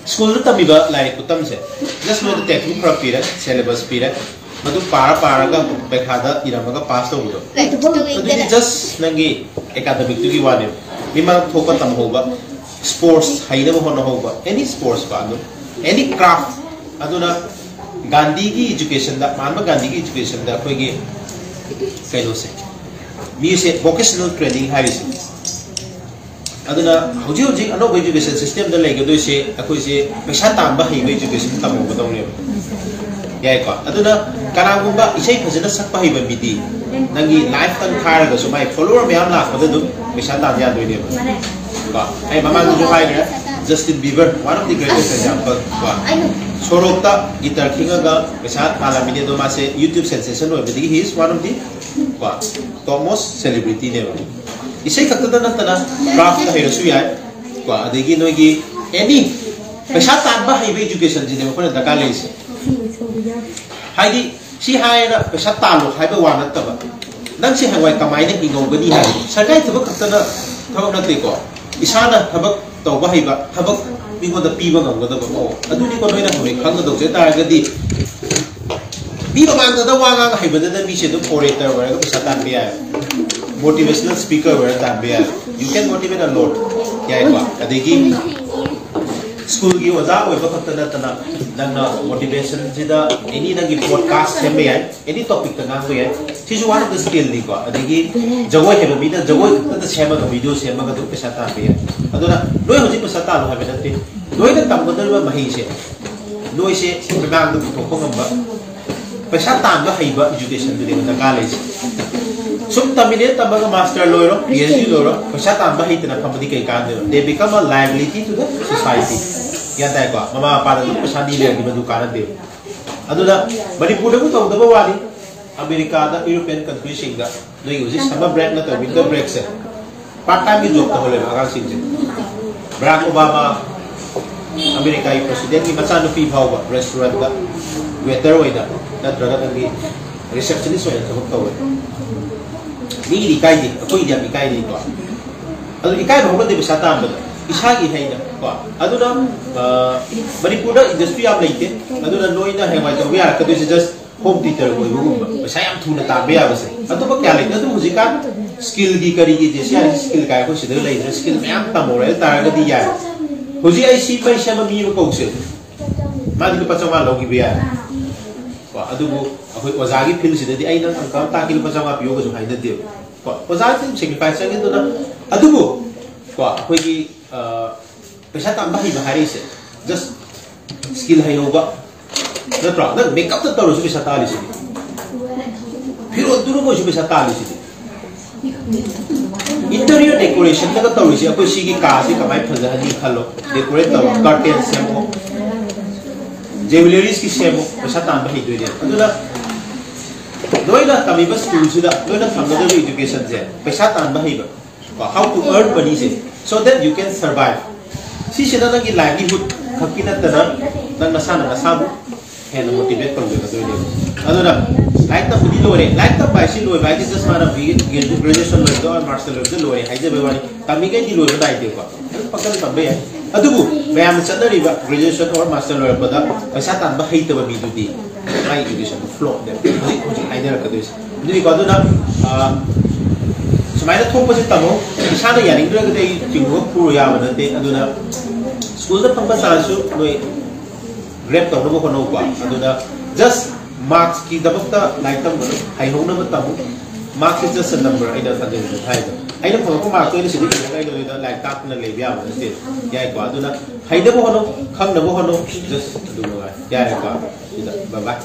school ta mi ba lai kutam se just no the textbook for period syllabus period madu para ga pekhada iramaga pass to budo adu just nangi academic to gi wane mima thoka tam hoba sports haida ho na hoba any sports ba adu any craft aduna Gandhi ki education da Mahatma Gandhi ki education da koi gi kaino se mi se vocational training hai se aduna hoji ano education system da lai ga do se akoi se paisa tam ba hai education tam ho ba ne yai ko aduna kana gumba isai phajana sakpa hi ba midi nangi life tan khara ga so mai follower myam la ko du paisa tam ya do ne ba ai mama du hai ga Justin Bieber one of the greatest example ba sorokta guitar kinga ga paisa tala mini do ma se YouTube sensation ho bidi he is one of the ba topmost celebrity ne ba isai khakta da na craft ha su ya ba adegi noi gi any paisa tam ba hi education ji ne ko na daka le se Haidi si hai na pesa talo hai ba wana taba nang si hangwai kamai na hingau gani hai sarkai thabak khata na thabak na te ko isana thabak tawba hai ba thabak mingo da piba ngam ga da ba adu ni ko noina hoi khang da je ta ga di bi ba man da wa nga hai ba da mi se do orator wa ga pesa tan bi ai motivational speaker wa tan bi ai you can motivate a lot ya ko adegi school ki oja oi ba khata na tana nang motivation jida any nang podcast sem be any topic ta nang be this is one of the skill ni ko adegi jagoi he ba jagoi ta sema ga video sema ga du pesa ta be aduna loi hoji pesa ta lo ha be nate loi da tam ga ba mahi se loi se bang du ko ko ngam ba pesa ta ba hai ba education du de ta ka le sum tamine tamaga master loi ro phd loi ro pesa ta ba hai ta na family kai ka de they become a liability to the society ya dai ko mama pa da pesa ni le di madu kana de aduna manipur da ko to da wali america da european country singa noi uji sama break na to winter break se part time job to hole aga sin je Barack Obama america i president ki macha no fi bhawa restaurant da waiter wai da draga da ni receptionist wai da to ni di kai di ko dia mi kai di to adu ikai bhawa de bisa ta am isagi haina ko aduna manipur industry am leite aduna noina he mai to we are ka this just home theater ko bu sai am thuna ta be aba se adu ba kya leite adu mujika skill gi kari gi je sia skill kai ko sidai leite skill me am ta more ta ga di ya hoji ai si pai sama mi ko se ma di pa chama logi be ya ko adu bu akoi ozagi feel sidai di ai na ka ta ki pa chama pyo ko jo haida de ko ozagi sacrifice ga do na adu bu ko akoi gi pesa tambah hi bahari se just skill hai hoga na tra na makeup ta taro su bisa tali se phiro duro mo su bisa tali se interior decoration ta taro se apoi si gi ka se kamai phaja ni khalo decorate ta curtain se mo jewelries ki se mo pesa tambah hi do de adula noina kami bas school su da noina thamda de education je pesa tambah hi ba how to earn money se so that you can survive si sina nang livelihood khakina tana nang nasana nasabu hen motivate kong ga do ni aduna like ta budi lore like ta bai si lore bai just mara graduation lore do master lore lore haije be wani tami ga di lore dai de ko pakal tambe ya adubu mayam chadari ba graduation or master lore pada paisa tan ba haite ba bi du di mai education flow de ko haide ra ka do ni ko aduna Semaina thok pasi tamo isana yaring dra gade jinggo puru ya banate aduna school da pangpa sasu noi grab to no ko no kwa aduna just marks ki dabakta like tam hai ho na matamu marks is just a number I don't understand hai ai da ko mark to ni sidi kai do da like tak na le bya banate ya kwa aduna hai da bo no kham na bo no just aduna ya kwa bye bye